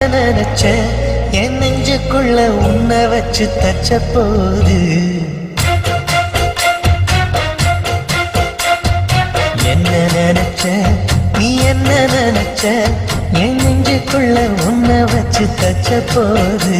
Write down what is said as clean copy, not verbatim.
நினைச்ச என் நெஞ்சுக்குள்ள உன்னை வச்சு தச்ச போது என்ன நினைச்ச நீ என்ன நினைச்ச என் நெஞ்சுக்குள்ள உன்னை வச்சு தச்ச போது